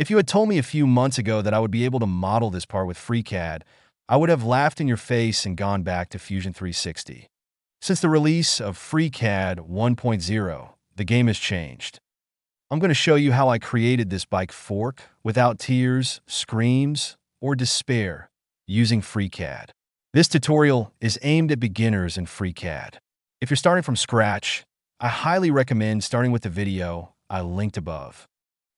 If you had told me a few months ago that I would be able to model this part with FreeCAD, I would have laughed in your face and gone back to Fusion 360. Since the release of FreeCAD 1.0, the game has changed. I'm going to show you how I created this bike fork without tears, screams, or despair using FreeCAD. This tutorial is aimed at beginners in FreeCAD. If you're starting from scratch, I highly recommend starting with the video I linked above.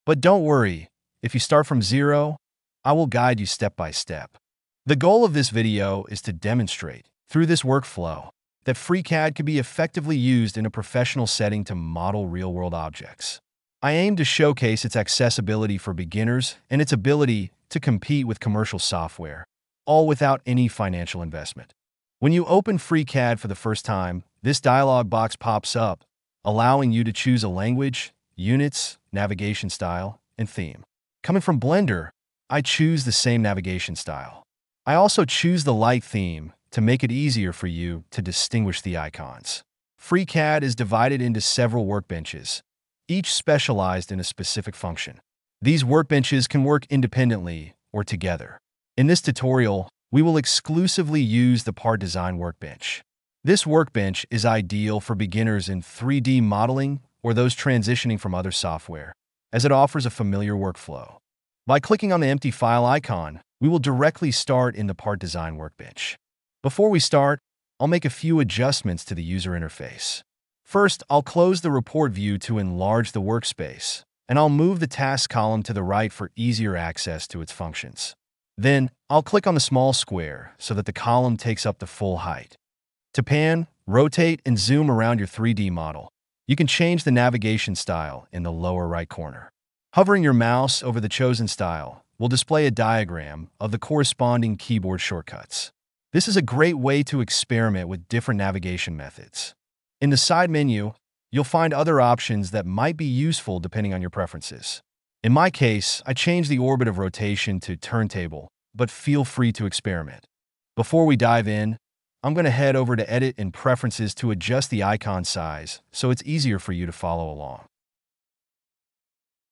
But don't worry, if you start from zero, I will guide you step by step. The goal of this video is to demonstrate, through this workflow, that FreeCAD can be effectively used in a professional setting to model real-world objects. I aim to showcase its accessibility for beginners and its ability to compete with commercial software, all without any financial investment. When you open FreeCAD for the first time, this dialog box pops up, allowing you to choose a language, units, navigation style, and theme. Coming from Blender, I choose the same navigation style. I also choose the light theme to make it easier for you to distinguish the icons. FreeCAD is divided into several workbenches, each specialized in a specific function. These workbenches can work independently or together. In this tutorial, we will exclusively use the Part Design workbench. This workbench is ideal for beginners in 3D modeling or those transitioning from other software, as it offers a familiar workflow. By clicking on the empty file icon, we will directly start in the Part Design workbench. Before we start, I'll make a few adjustments to the user interface. First, I'll close the report view to enlarge the workspace, and I'll move the task column to the right for easier access to its functions. Then, I'll click on the small square so that the column takes up the full height. To pan, rotate, and zoom around your 3D model, you can change the navigation style in the lower right corner. Hovering your mouse over the chosen style will display a diagram of the corresponding keyboard shortcuts. This is a great way to experiment with different navigation methods. In the side menu, you'll find other options that might be useful depending on your preferences. In my case, I changed the orbit of rotation to turntable, but feel free to experiment. Before we dive in, I'm going to head over to Edit and Preferences to adjust the icon size so it's easier for you to follow along.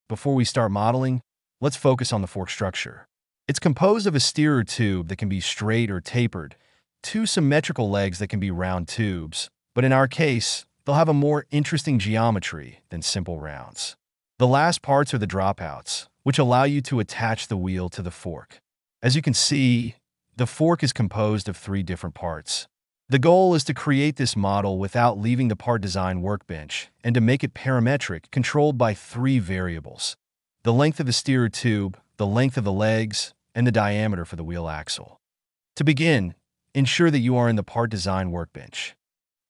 Before we start modeling, let's focus on the fork structure. It's composed of a steerer tube that can be straight or tapered, two symmetrical legs that can be round tubes, but in our case, they'll have a more interesting geometry than simple rounds. The last parts are the dropouts, which allow you to attach the wheel to the fork. As you can see, the fork is composed of 3 different parts. The goal is to create this model without leaving the Part Design workbench and to make it parametric, controlled by 3 variables: the length of the steerer tube, the length of the legs, and the diameter for the wheel axle. To begin, ensure that you are in the Part Design workbench.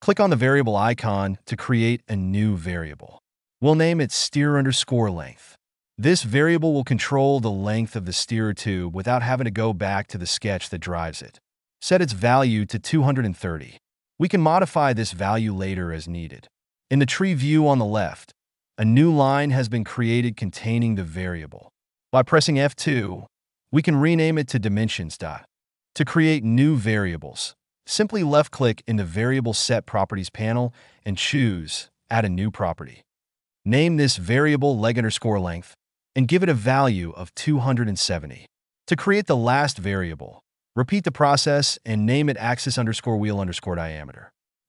Click on the variable icon to create a new variable. We'll name it steerer_length. This variable will control the length of the steerer tube without having to go back to the sketch that drives it. Set its value to 230. We can modify this value later as needed. In the tree view on the left, a new line has been created containing the variable. By pressing F2, we can rename it to dimensions. To create new variables, simply left-click in the Variable Set Properties panel and choose Add a New Property. Name this variable leg_length and give it a value of 270. To create the last variable, repeat the process and name it axis_wheel_diameter.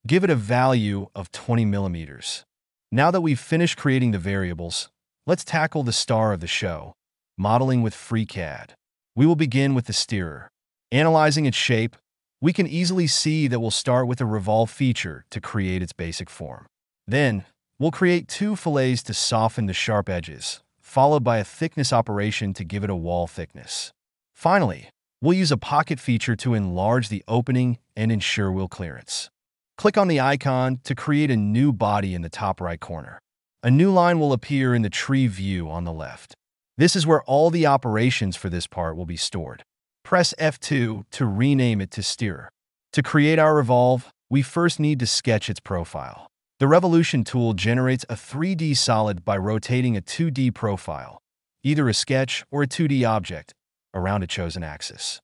Give it a value of 20 millimeters. Now that we've finished creating the variables, let's tackle the star of the show, modeling with FreeCAD. We will begin with the steerer. Analyzing its shape, we can easily see that we'll start with a revolve feature to create its basic form. Then, we'll create 2 fillets to soften the sharp edges, followed by a thickness operation to give it a wall thickness. Finally, we'll use a pocket feature to enlarge the opening and ensure wheel clearance. Click on the icon to create a new body in the top right corner. A new line will appear in the tree view on the left. This is where all the operations for this part will be stored. Press F2 to rename it to steerer. To create our revolve, we first need to sketch its profile. The Revolution tool generates a 3D solid by rotating a 2D profile, either a sketch or a 2D object, around a chosen axis.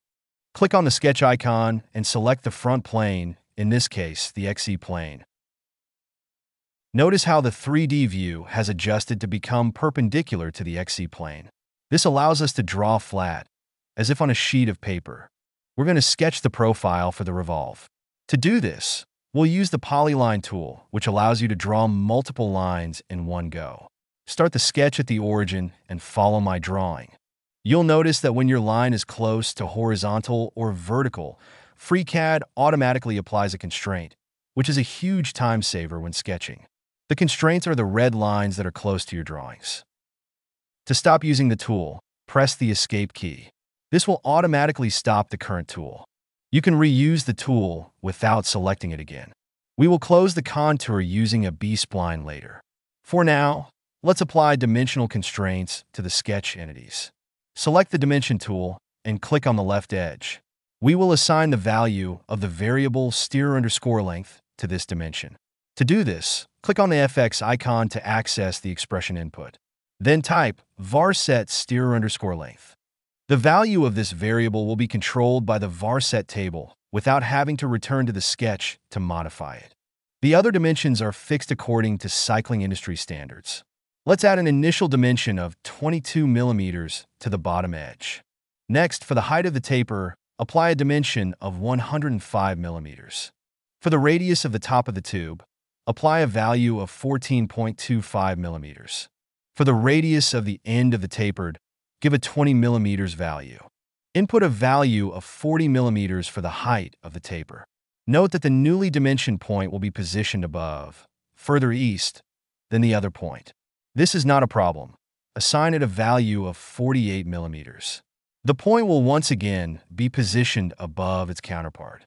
Click on the sketch icon and select the front plane, in this case, the XY plane. Notice how the 3D view has adjusted to become perpendicular to the XY plane. This allows us to draw flat, as if on a sheet of paper. We're going to sketch the profile for the revolve. To do this, we'll use the polyline tool, which allows you to draw multiple lines in one go. Start the sketch at the origin and follow my drawing. You'll notice that when your line is close to horizontal or vertical, FreeCAD automatically applies a constraint, which is a huge time saver when sketching. The constraints are the red lines that are close to your drawings. To stop using the tool, press the Escape key. This will automatically stop the current tool. You can reuse the tool without selecting it again. We will close the contour using a B-spline later. For now, let's apply dimensional constraints to the sketch entities. Select the Dimension tool and click on the left edge. We will assign the value of the variable steer_length to this dimension. To do this, click on the FX icon to access the expression input. Then type varset steer_length. The value of this variable will be controlled by the varset table without having to return to the sketch to modify it. The other dimensions are fixed according to cycling industry standards. Let's add an initial dimension of 22 millimeters to the bottom edge. Next, for the height of the taper, apply a dimension of 105 millimeters. For the radius of the top of the tube, apply a value of 14.25 millimeters. For the radius of the end of the tapered, give a 20 millimeters value. Input a value of 40 millimeters for the height of the taper. Note that the newly dimensioned point will be positioned above, further east, than the other point. This is not a problem. Assign it a value of 48 millimeters. The point will once again be positioned above its counterpart.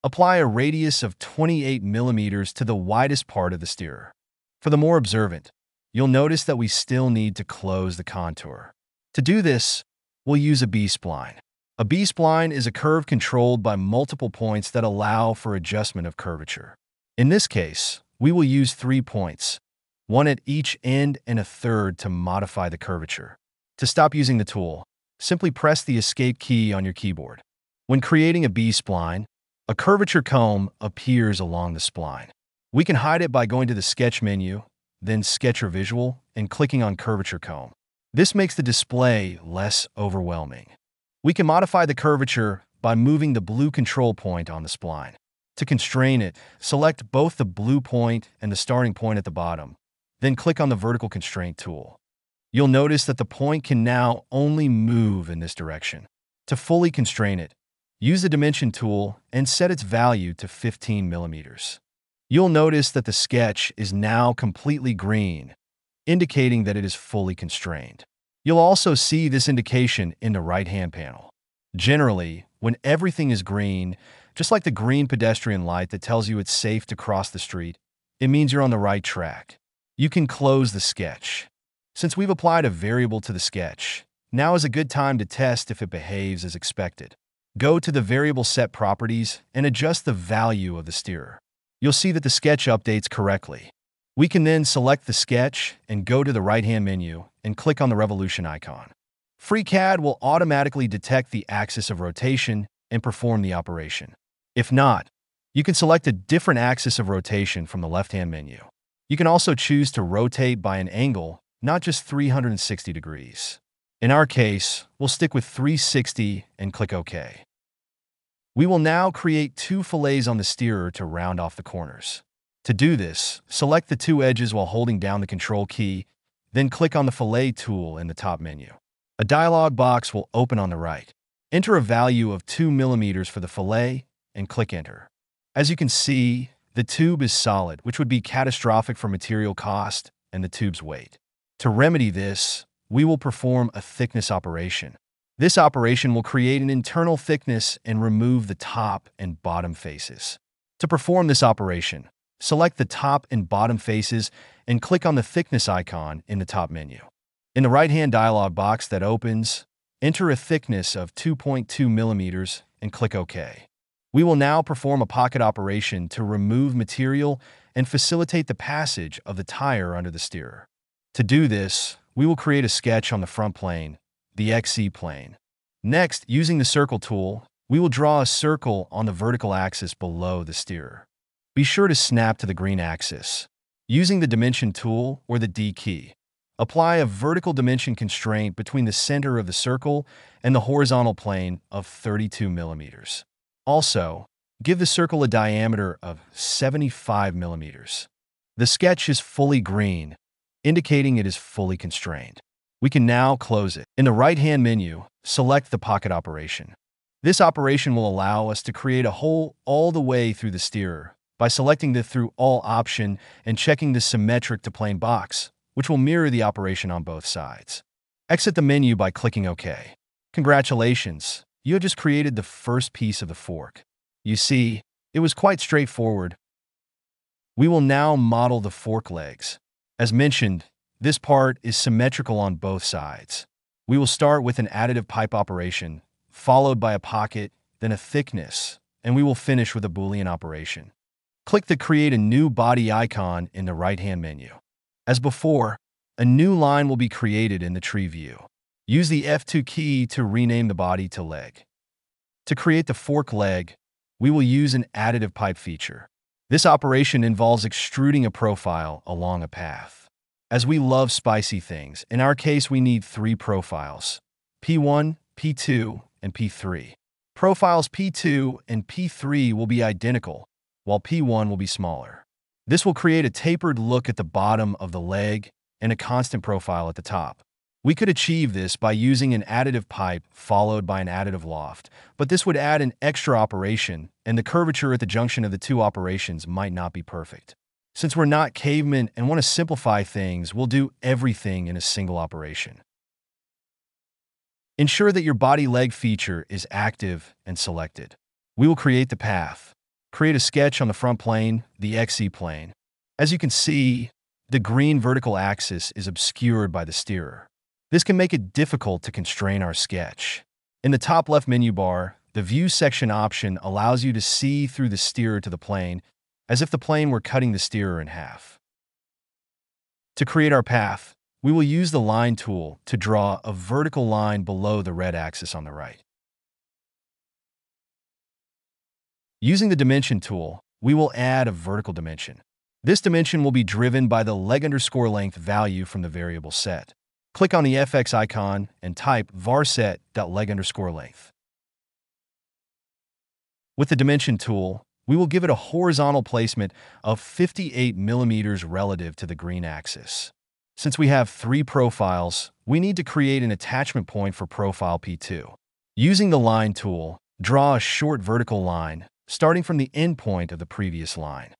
Apply a radius of 28 millimeters to the widest part of the steerer. For the more observant, you'll notice that we still need to close the contour. To do this, we'll use a B-spline. A B-spline is a curve controlled by multiple points that allow for adjustment of curvature. In this case, we will use 3 points, one at each end and a third to modify the curvature. To stop using the tool, simply press the Escape key on your keyboard. When creating a B-spline, a curvature comb appears along the spline. We can hide it by going to the Sketch menu, then Sketch or Visual, and clicking on Curvature Comb. This makes the display less overwhelming. We can modify the curvature by moving the blue control point on the spline. To constrain it, select both the blue point and the starting point at the bottom, then click on the Vertical Constraint tool. You'll notice that the point can now only move in this direction. To fully constrain it, use the Dimension tool and set its value to 15 millimeters. You'll notice that the sketch is now completely green, indicating that it is fully constrained. You'll also see this indication in the right-hand panel. Generally, when everything is green, just like the green pedestrian light that tells you it's safe to cross the street, it means you're on the right track. You can close the sketch. Since we've applied a variable to the sketch, now is a good time to test if it behaves as expected. Go to the Variable Set Properties and adjust the value of the steerer. You'll see that the sketch updates correctly. We can then select the sketch and go to the right-hand menu and click on the revolution icon. FreeCAD will automatically detect the axis of rotation and perform the operation. If not, you can select a different axis of rotation from the left-hand menu. You can also choose to rotate by an angle, not just 360 degrees. In our case, we'll stick with 360 and click OK. We will now create 2 fillets on the steerer to round off the corners. To do this, select the 2 edges while holding down the Control key, then click on the Fillet tool in the top menu. A dialog box will open on the right. Enter a value of 2 millimeters for the fillet and click Enter. As you can see, the tube is solid, which would be catastrophic for material cost and the tube's weight. To remedy this, we will perform a thickness operation. This operation will create an internal thickness and remove the top and bottom faces. To perform this operation, select the top and bottom faces and click on the thickness icon in the top menu. In the right-hand dialog box that opens, enter a thickness of 2.2 millimeters and click OK. We will now perform a pocket operation to remove material and facilitate the passage of the tire under the steerer. To do this, we will create a sketch on the front plane, the XZ plane. Next, using the Circle tool, we will draw a circle on the vertical axis below the steerer. Be sure to snap to the green axis. Using the Dimension tool or the D key, Apply a vertical dimension constraint between the center of the circle and the horizontal plane of 32 millimeters. Also, give the circle a diameter of 75 millimeters. The sketch is fully green, indicating it is fully constrained. We can now close it. In the right-hand menu, select the pocket operation. This operation will allow us to create a hole all the way through the steerer by selecting the Through All option and checking the Symmetric to Plane box, which will mirror the operation on both sides. Exit the menu by clicking OK. Congratulations, you have just created the first piece of the fork. You see, it was quite straightforward. We will now model the fork legs. As mentioned, this part is symmetrical on both sides. We will start with an additive pipe operation, followed by a pocket, then a thickness, and we will finish with a Boolean operation. Click the Create a New Body icon in the right-hand menu. As before, a new line will be created in the tree view. Use the F2 key to rename the body to leg. To create the fork leg, we will use an additive pipe feature. This operation involves extruding a profile along a path. As we love spicy things, in our case we need 3 profiles, P1, P2, and P3. Profiles P2 and P3 will be identical, while P1 will be smaller. This will create a tapered look at the bottom of the leg and a constant profile at the top. We could achieve this by using an additive pipe followed by an additive loft, but this would add an extra operation, and the curvature at the junction of the 2 operations might not be perfect. Since we're not cavemen and want to simplify things, we'll do everything in a single operation. Ensure that your body leg feature is active and selected. We will create the path. Create a sketch on the front plane, the XZ plane. As you can see, the green vertical axis is obscured by the steerer. This can make it difficult to constrain our sketch. In the top left menu bar, the View section option allows you to see through the steerer to the plane, as if the plane were cutting the steerer in half. To create our path, we will use the Line tool to draw a vertical line below the red axis on the right. Using the Dimension tool, we will add a vertical dimension. This dimension will be driven by the leg_length value from the variable set. Click on the FX icon and type varset.leg_length. With the Dimension tool, we will give it a horizontal placement of 58 millimeters relative to the green axis. Since we have 3 profiles, we need to create an attachment point for profile P2. Using the Line tool, draw a short vertical line, starting from the endpoint of the previous line.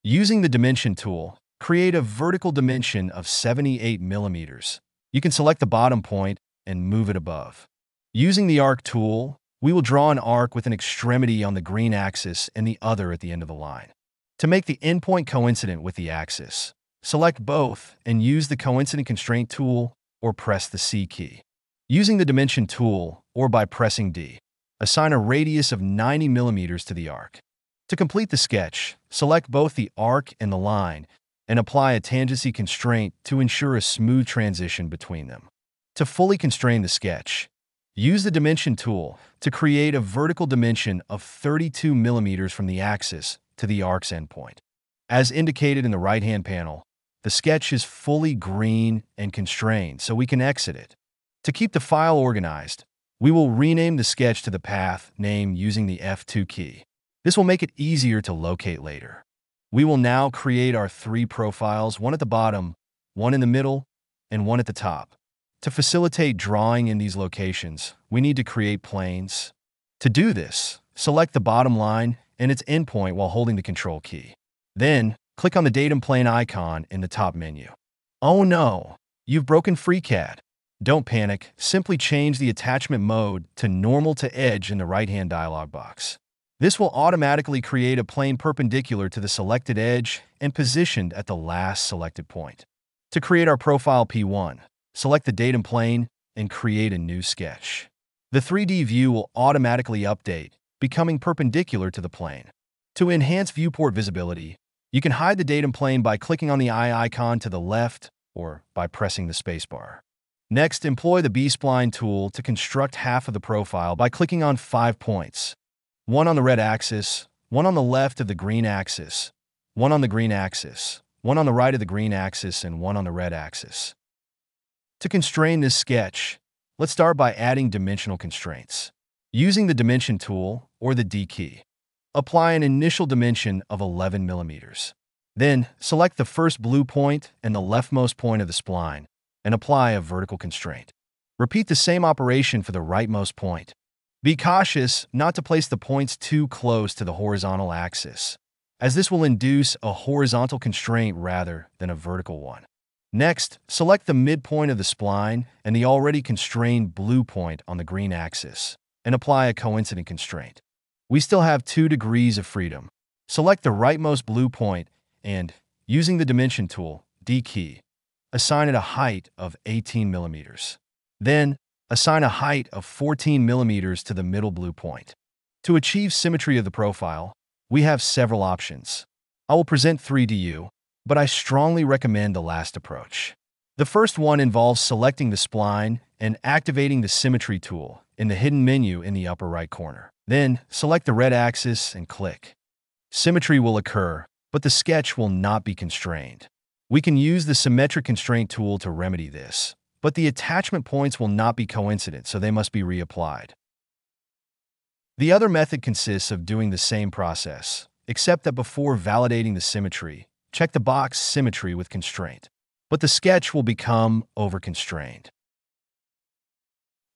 Using the Dimension tool, create a vertical dimension of 78 millimeters. You can select the bottom point and move it above. Using the Arc tool, we will draw an arc with an extremity on the green axis and the other at the end of the line. To make the endpoint coincident with the axis, select both and use the Coincident Constraint tool or press the C key. Using the Dimension tool or by pressing D, assign a radius of 90 millimeters to the arc. To complete the sketch, select both the arc and the line and apply a tangency constraint to ensure a smooth transition between them. To fully constrain the sketch, use the Dimension tool to create a vertical dimension of 32 millimeters from the axis to the arc's endpoint. As indicated in the right-hand panel, the sketch is fully green and constrained, so we can exit it. To keep the file organized, we will rename the sketch to the path name using the F2 key. This will make it easier to locate later. We will now create our 3 profiles, one at the bottom, one in the middle, and one at the top. To facilitate drawing in these locations, we need to create planes. To do this, select the bottom line and its endpoint while holding the Control key. Then, click on the Datum Plane icon in the top menu. Oh no, you've broken FreeCAD. Don't panic, simply change the attachment mode to Normal to Edge in the right-hand dialog box. This will automatically create a plane perpendicular to the selected edge and positioned at the last selected point. To create our profile P1, select the Datum Plane and create a new sketch. The 3D view will automatically update, becoming perpendicular to the plane. To enhance viewport visibility, you can hide the Datum Plane by clicking on the eye icon to the left or by pressing the spacebar. Next, employ the B-spline tool to construct half of the profile by clicking on 5 points. One on the red axis, one on the left of the green axis, one on the green axis, one on the right of the green axis and one on the red axis. To constrain this sketch, let's start by adding dimensional constraints. Using the Dimension tool, or the D key, apply an initial dimension of 11 millimeters. Then, select the first blue point and the leftmost point of the spline, and apply a vertical constraint. Repeat the same operation for the rightmost point. Be cautious not to place the points too close to the horizontal axis, as this will induce a horizontal constraint rather than a vertical one. Next, select the midpoint of the spline and the already constrained blue point on the green axis, and apply a coincident constraint. We still have 2 degrees of freedom. Select the rightmost blue point and, using the Dimension tool, D key, assign it a height of 18 millimeters. Then, assign a height of 14 millimeters to the middle blue point. To achieve symmetry of the profile, we have several options. I will present 3 to you, but I strongly recommend the last approach. The first one involves selecting the spline and activating the Symmetry tool in the hidden menu in the upper right corner. Then, select the red axis and click. Symmetry will occur, but the sketch will not be constrained. We can use the Symmetric Constraint tool to remedy this, but the attachment points will not be coincident, so they must be reapplied. The other method consists of doing the same process, except that before validating the symmetry, check the box Symmetry with Constraint, but the sketch will become over-constrained.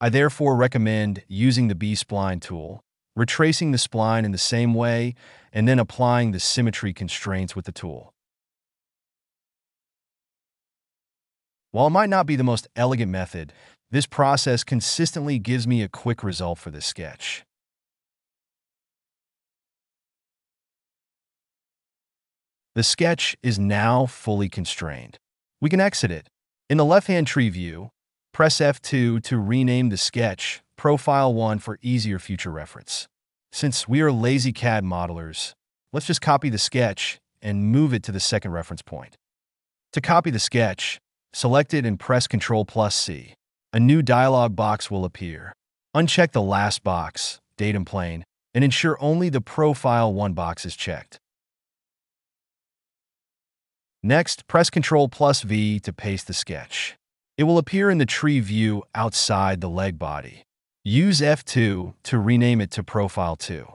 I therefore recommend using the B-Spline tool, retracing the spline in the same way, and then applying the symmetry constraints with the tool. While it might not be the most elegant method, this process consistently gives me a quick result for this sketch. The sketch is now fully constrained. We can exit it. In the left-hand tree view, press F2 to rename the sketch Profile 1 for easier future reference. Since we are lazy CAD modelers, let's just copy the sketch and move it to the second reference point. To copy the sketch, select it and press Ctrl+C. A new dialog box will appear. Uncheck the last box, Datum Plane, and ensure only the Profile 1 box is checked. Next, press Ctrl+V to paste the sketch. It will appear in the tree view outside the leg body. Use F2 to rename it to Profile 2.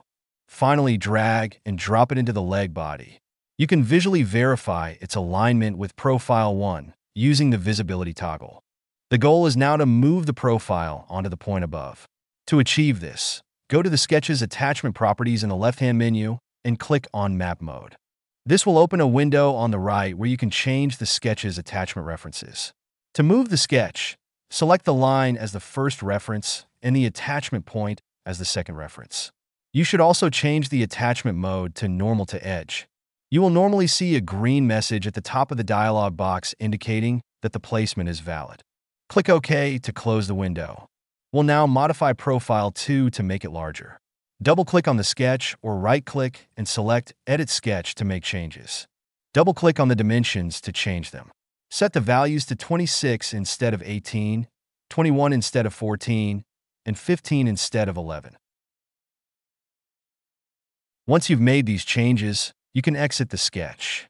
Finally, drag and drop it into the leg body. You can visually verify its alignment with Profile 1 using the visibility toggle. The goal is now to move the profile onto the point above. To achieve this, go to the sketch's attachment properties in the left-hand menu and click on Map Mode. This will open a window on the right where you can change the sketch's attachment references. To move the sketch, select the line as the first reference and the attachment point as the second reference. You should also change the attachment mode to Normal to Edge. You will normally see a green message at the top of the dialog box indicating that the placement is valid. Click OK to close the window. We'll now modify Profile 2 to make it larger. Double-click on the sketch or right-click and select Edit Sketch to make changes. Double-click on the dimensions to change them. Set the values to 26 instead of 18, 21 instead of 14, and 15 instead of 11. Once you've made these changes, you can exit the sketch.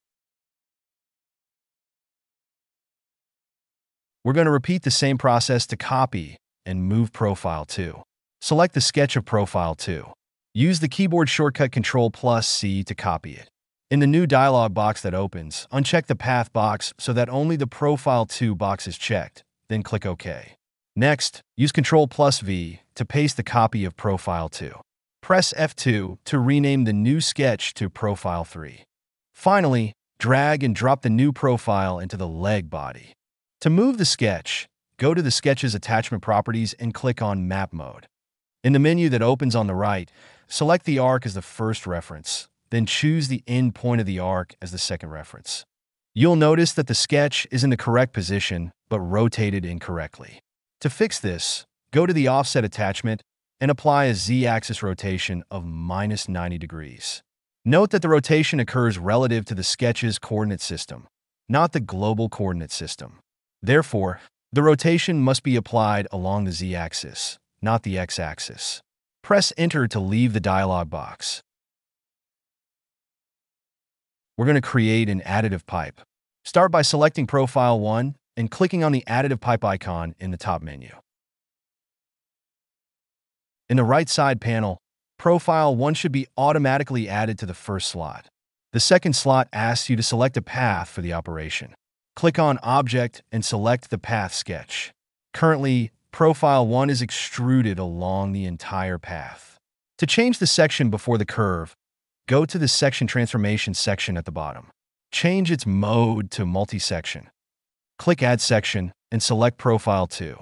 We're going to repeat the same process to copy and move Profile 2. Select the sketch of Profile 2. Use the keyboard shortcut Ctrl+C to copy it. In the new dialog box that opens, uncheck the Path box so that only the Profile 2 box is checked, then click OK. Next, use Ctrl+V to paste the copy of Profile 2. Press F2 to rename the new sketch to Profile 3. Finally, drag and drop the new profile into the leg body. To move the sketch, go to the sketch's attachment properties and click on Map Mode. In the menu that opens on the right, select the arc as the first reference, then choose the end point of the arc as the second reference. You'll notice that the sketch is in the correct position, but rotated incorrectly. To fix this, go to the Offset attachment and apply a Z-axis rotation of -90 degrees. Note that the rotation occurs relative to the sketch's coordinate system, not the global coordinate system. Therefore, the rotation must be applied along the Z-axis, not the X-axis. Press Enter to leave the dialog box. We're going to create an additive pipe. Start by selecting Profile 1 and clicking on the Additive pipe icon in the top menu. In the right side panel, Profile 1 should be automatically added to the first slot. The second slot asks you to select a path for the operation. Click on Object and select the path sketch. Currently, Profile 1 is extruded along the entire path. To change the section before the curve, go to the Section Transformation section at the bottom. Change its mode to multi-section. Click Add Section and select Profile 2.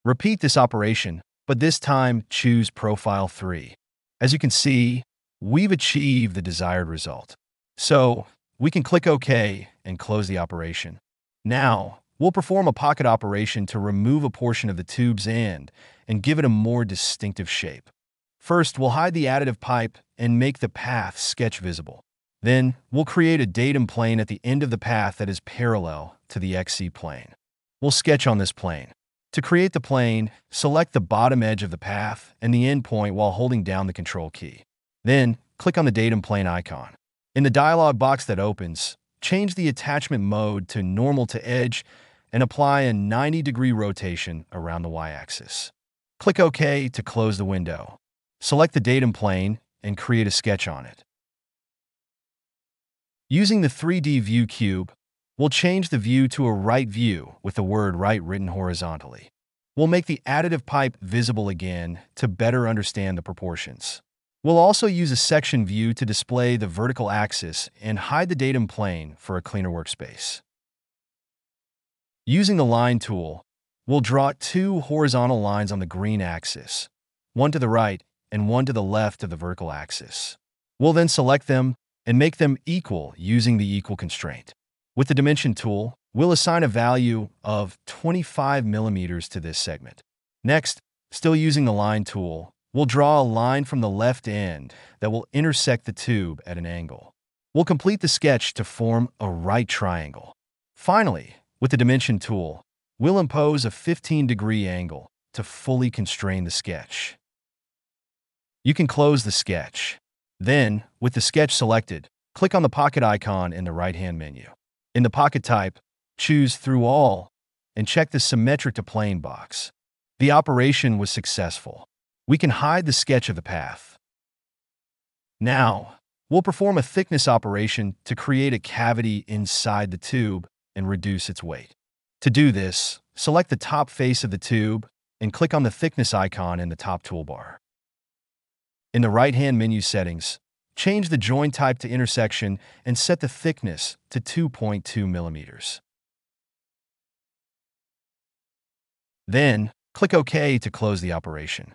Repeat this operation, but this time choose Profile 3. As you can see, we've achieved the desired result. So, we can click OK and close the operation. Now, we'll perform a pocket operation to remove a portion of the tube's end and give it a more distinctive shape. First, we'll hide the additive pipe and make the path sketch visible. Then, we'll create a datum plane at the end of the path that is parallel to the XC plane. We'll sketch on this plane. To create the plane, select the bottom edge of the path and the end point while holding down the Control key. Then, click on the datum plane icon. In the dialog box that opens, change the attachment mode to normal to edge and apply a 90-degree rotation around the y-axis. Click OK to close the window. Select the datum plane and create a sketch on it. Using the 3D view cube, we'll change the view to a right view with the word right written horizontally. We'll make the additive pipe visible again to better understand the proportions. We'll also use a section view to display the vertical axis and hide the datum plane for a cleaner workspace. Using the line tool, we'll draw two horizontal lines on the green axis, one to the right and one to the left of the vertical axis. We'll then select them and make them equal using the equal constraint. With the dimension tool, we'll assign a value of 25 millimeters to this segment. Next, still using the line tool, we'll draw a line from the left end that will intersect the tube at an angle. We'll complete the sketch to form a right triangle. Finally, with the dimension tool, we'll impose a 15-degree angle to fully constrain the sketch. You can close the sketch. Then, with the sketch selected, click on the pocket icon in the right-hand menu. In the pocket type, choose Through All and check the Symmetric to Plane box. The operation was successful. We can hide the sketch of the path. Now, we'll perform a thickness operation to create a cavity inside the tube and reduce its weight. To do this, select the top face of the tube and click on the thickness icon in the top toolbar. In the right-hand menu settings, change the join type to intersection and set the thickness to 2.2 millimeters. Then, click OK to close the operation.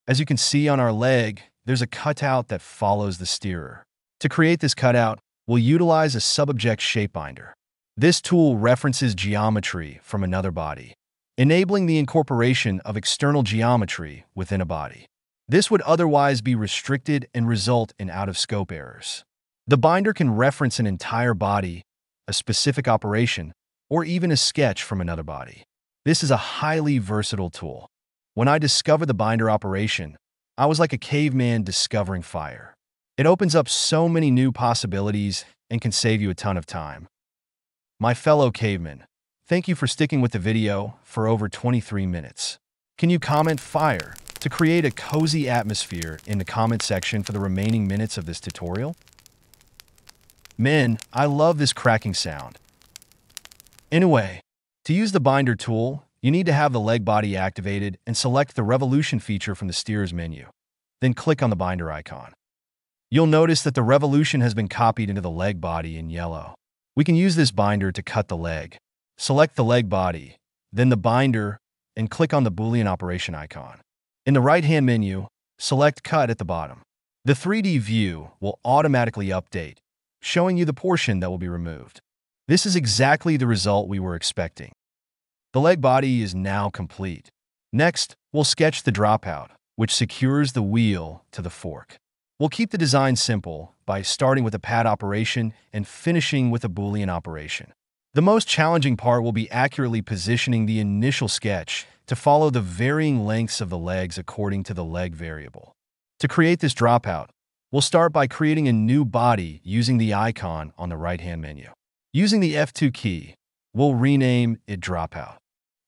As you can see on our leg, there's a cutout that follows the steerer. To create this cutout, we'll utilize a subobject shape binder. This tool references geometry from another body, enabling the incorporation of external geometry within a body. This would otherwise be restricted and result in out-of-scope errors. The binder can reference an entire body, a specific operation, or even a sketch from another body. This is a highly versatile tool. When I discovered the binder operation, I was like a caveman discovering fire. It opens up so many new possibilities and can save you a ton of time. My fellow cavemen, thank you for sticking with the video for over 23 minutes. Can you comment fire to create a cozy atmosphere in the comment section for the remaining minutes of this tutorial? Men, I love this cracking sound. Anyway, to use the binder tool, you need to have the leg body activated and select the revolution feature from the steerer's menu. Then click on the binder icon. You'll notice that the revolution has been copied into the leg body in yellow. We can use this binder to cut the leg. Select the leg body, then the binder, and click on the Boolean operation icon. In the right-hand menu, select Cut at the bottom. The 3D view will automatically update, showing you the portion that will be removed. This is exactly the result we were expecting. The leg body is now complete. Next, we'll sketch the dropout, which secures the wheel to the fork. We'll keep the design simple by starting with a pad operation and finishing with a Boolean operation. The most challenging part will be accurately positioning the initial sketch to follow the varying lengths of the legs according to the leg variable. To create this dropout, We'll start by creating a new body using the icon on the right-hand menu. Using the F2 key, we'll rename it Dropout.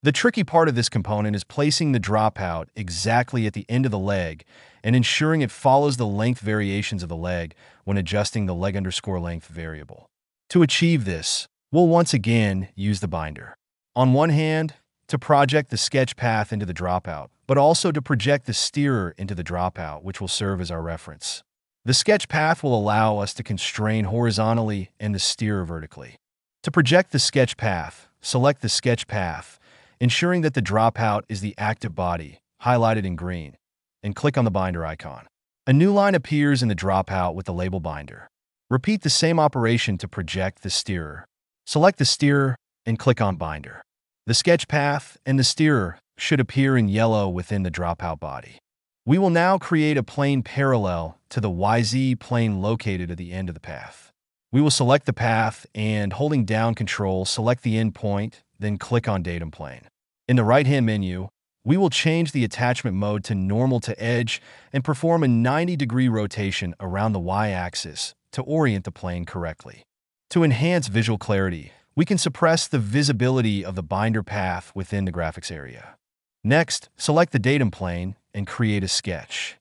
The tricky part of this component is placing the dropout exactly at the end of the leg and ensuring it follows the length variations of the leg when adjusting the leg_length variable. To achieve this, we'll once again use the binder. On one hand, to project the sketch path into the dropout, but also to project the steerer into the dropout, which will serve as our reference. The sketch path will allow us to constrain horizontally and the steerer vertically. To project the sketch path, select the sketch path, ensuring that the dropout is the active body, highlighted in green, and click on the binder icon. A new line appears in the dropout with the label binder. Repeat the same operation to project the steerer. Select the steerer and click on binder. The sketch path and the steerer should appear in yellow within the dropout body. We will now create a plane parallel to the YZ plane located at the end of the path. We will select the path and, holding down Control, select the end point, then click on Datum Plane. In the right-hand menu, we will change the attachment mode to normal to edge and perform a 90-degree rotation around the Y-axis to orient the plane correctly. To enhance visual clarity, we can suppress the visibility of the binder path within the graphics area. Next, select the datum plane and create a sketch.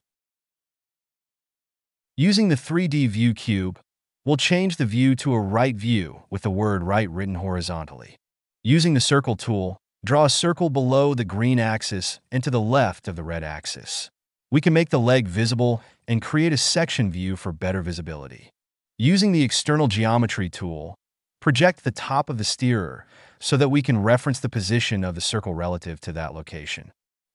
Using the 3D view cube, we'll change the view to a right view with the word right written horizontally. Using the circle tool, draw a circle below the green axis and to the left of the red axis. We can make the leg visible and create a section view for better visibility. Using the external geometry tool, project the top of the steerer so that we can reference the position of the circle relative to that location.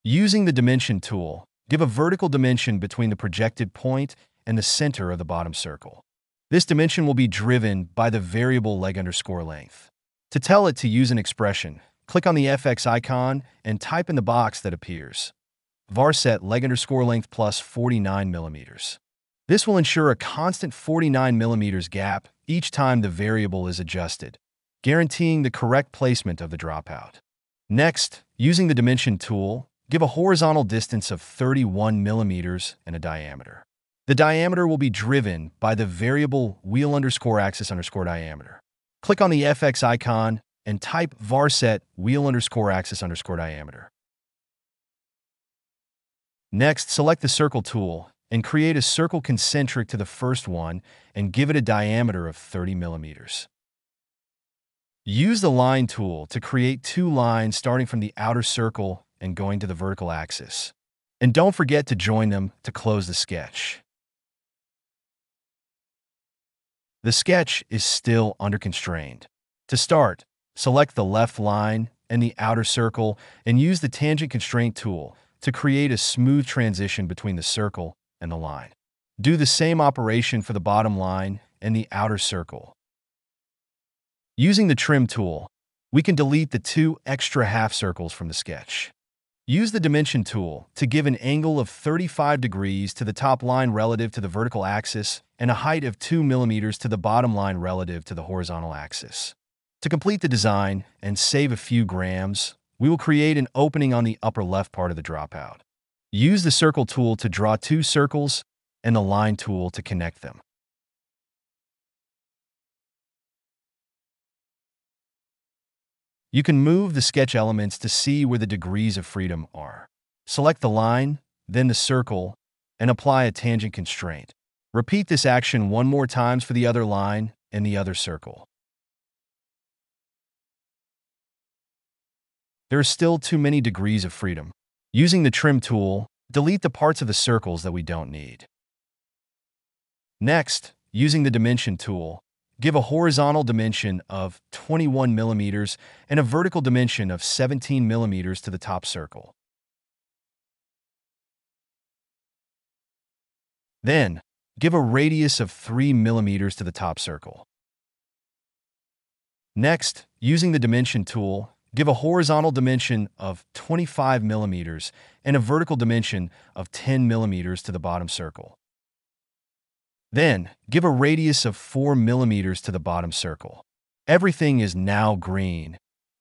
Using the dimension tool, give a vertical dimension between the projected point and the center of the bottom circle. This dimension will be driven by the variable leg_length. To tell it to use an expression, click on the FX icon and type in the box that appears. Varset leg_length plus 49 millimeters. This will ensure a constant 49 millimeters gap each time the variable is adjusted, guaranteeing the correct placement of the dropout. Next, using the dimension tool, give a horizontal distance of 31 millimeters and a diameter. The diameter will be driven by the variable wheel_axis_diameter. Click on the FX icon and type varset wheel_axis_diameter. Next, select the circle tool and create a circle concentric to the first one and give it a diameter of 30 millimeters. Use the line tool to create two lines starting from the outer circle and going to the vertical axis. And don't forget to join them to close the sketch. The sketch is still under-constrained. To start, select the left line and the outer circle and use the tangent constraint tool to create a smooth transition between the circle and the line. Do the same operation for the bottom line and the outer circle. Using the trim tool, we can delete the two extra half circles from the sketch. Use the dimension tool to give an angle of 35 degrees to the top line relative to the vertical axis and a height of 2 millimeters to the bottom line relative to the horizontal axis. To complete the design and save a few grams, we will create an opening on the upper left part of the dropout. Use the circle tool to draw two circles and the line tool to connect them. You can move the sketch elements to see where the degrees of freedom are. Select the line, then the circle, and apply a tangent constraint. Repeat this action one more time for the other line and the other circle. There are still too many degrees of freedom. Using the trim tool, delete the parts of the circles that we don't need. Next, using the dimension tool, give a horizontal dimension of 21 millimeters and a vertical dimension of 17 millimeters to the top circle. Then, give a radius of 3 millimeters to the top circle. Next, using the dimension tool, give a horizontal dimension of 25 millimeters and a vertical dimension of 10 millimeters to the bottom circle. Then, give a radius of 4 millimeters to the bottom circle. Everything is now green,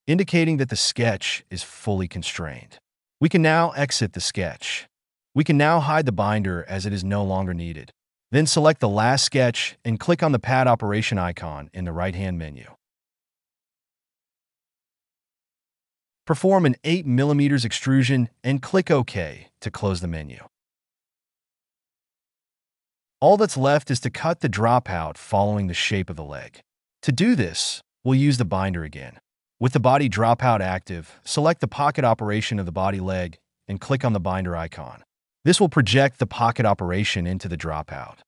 indicating that the sketch is fully constrained. We can now exit the sketch. We can now hide the binder as it is no longer needed. Then select the last sketch and click on the Pad Operation icon in the right-hand menu. Perform an 8 mm extrusion and click OK to close the menu. All that's left is to cut the dropout following the shape of the leg. To do this, we'll use the binder again. With the body dropout active, select the pocket operation of the body leg and click on the binder icon. This will project the pocket operation into the dropout.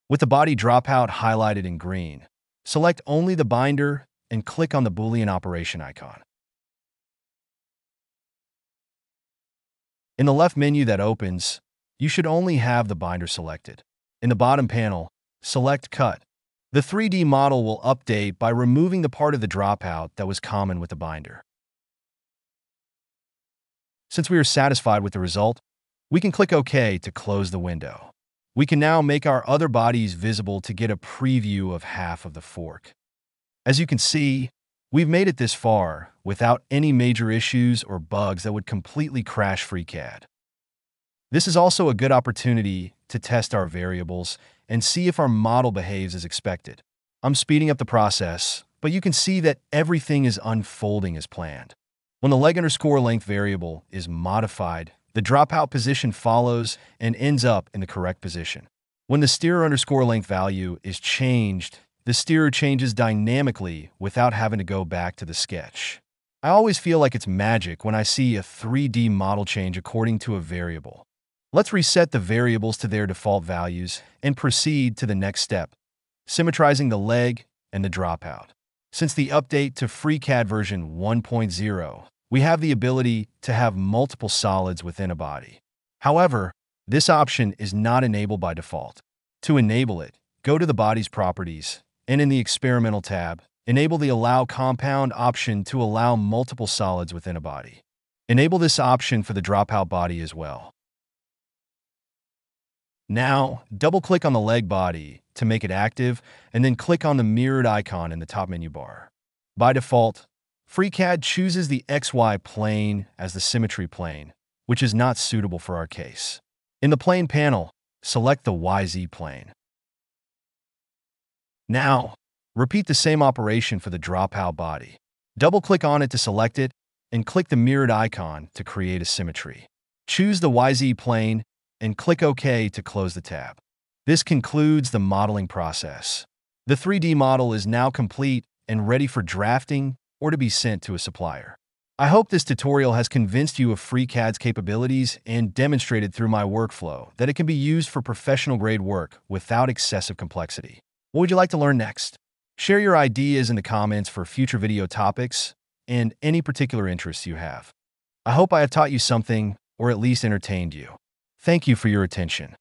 With the body dropout highlighted in green, select only the binder and click on the Boolean operation icon. In the left menu that opens, you should only have the binder selected. In the bottom panel, select Cut. The 3D model will update by removing the part of the dropout that was common with the binder. Since we are satisfied with the result, we can click OK to close the window. We can now make our other bodies visible to get a preview of half of the fork. As you can see, we've made it this far without any major issues or bugs that would completely crash FreeCAD. This is also a good opportunity to test our variables and see if our model behaves as expected. I'm speeding up the process, but you can see that everything is unfolding as planned. When the leg_length variable is modified, the dropout position follows and ends up in the correct position. When the steerer_length value is changed, the steerer changes dynamically without having to go back to the sketch. I always feel like it's magic when I see a 3D model change according to a variable. Let's reset the variables to their default values and proceed to the next step, symmetrizing the leg and the dropout. Since the update to FreeCAD version 1.0, we have the ability to have multiple solids within a body. However, this option is not enabled by default. To enable it, go to the body's properties, and in the Experimental tab, enable the Allow Compound option to allow multiple solids within a body. Enable this option for the dropout body as well. Now, double-click on the leg body to make it active, and then click on the mirrored icon in the top menu bar. By default, FreeCAD chooses the XY plane as the symmetry plane, which is not suitable for our case. In the plane panel, select the YZ plane. Now, repeat the same operation for the dropout body. Double-click on it to select it, and click the mirrored icon to create a symmetry. Choose the YZ plane, and click OK to close the tab. This concludes the modeling process. The 3D model is now complete and ready for drafting or to be sent to a supplier. I hope this tutorial has convinced you of FreeCAD's capabilities and demonstrated through my workflow that it can be used for professional-grade work without excessive complexity. What would you like to learn next? Share your ideas in the comments for future video topics and any particular interests you have. I hope I have taught you something or at least entertained you. Thank you for your attention.